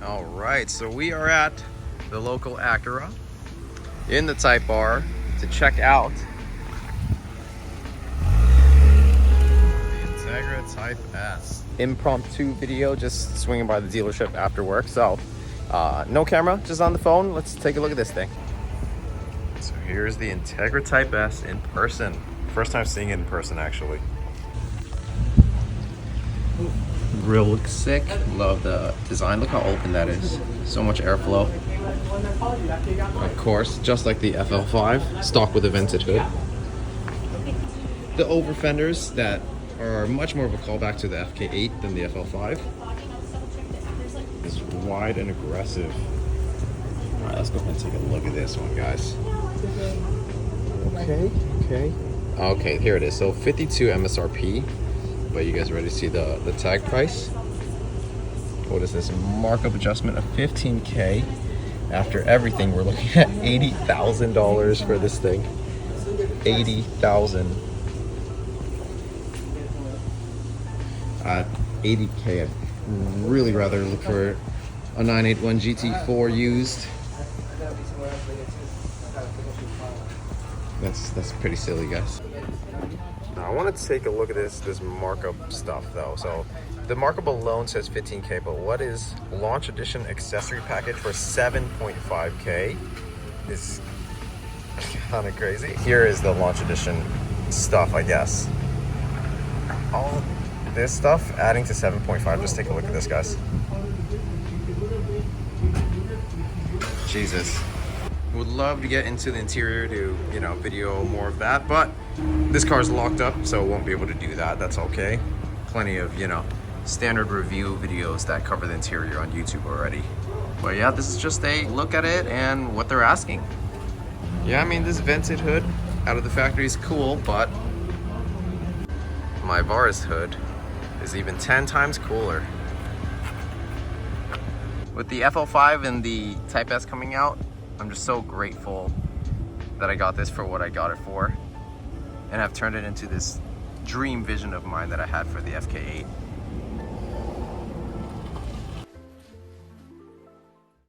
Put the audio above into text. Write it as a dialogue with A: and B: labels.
A: All right, so we are at the local Acura in the Type R to check out the Integra Type S. Impromptu video, just swinging by the dealership after work. So no camera, just on the phone. Let's take a look at this thing. So here's the Integra Type S in person. First time seeing it in person, actually. Grill looks sick. Love the design. Look how open that is. So much airflow. Of course, just like the FL5, stock with a vented hood. The over fenders that are much more of a callback to the FK8 than the FL5. It's wide and aggressive. All right, let's go ahead and take a look at this one, guys. Okay, here it is. So 52 MSRP. But you guys ready to see the tag price? What is this? Markup adjustment of $15K. After everything, we're looking at $80,000 for this thing. $80,000. At $80K, I'd really rather look for a 981 GT4 used. That's pretty silly, guys. Now I want to take a look at this markup stuff though. So the markup alone says 15K, but what is launch edition accessory package for 7.5K is kind of crazy. Here is the launch edition stuff, I guess. All this stuff adding to 7.5. Just take a look at this, guys. Jesus. Would love to get into the interior to, you know, video more of that, but this car's locked up, so won't be able to do that. That's okay. Plenty of, you know, standard review videos that cover the interior on YouTube already. But yeah, this is just a look at it and what they're asking. Yeah, I mean, this vented hood out of the factory is cool, but my Varis hood is even 10 times cooler. With the FL5 and the Type S coming out, I'm just so grateful that I got this for what I got it for, and have turned it into this dream vision of mine that I had for the FK8.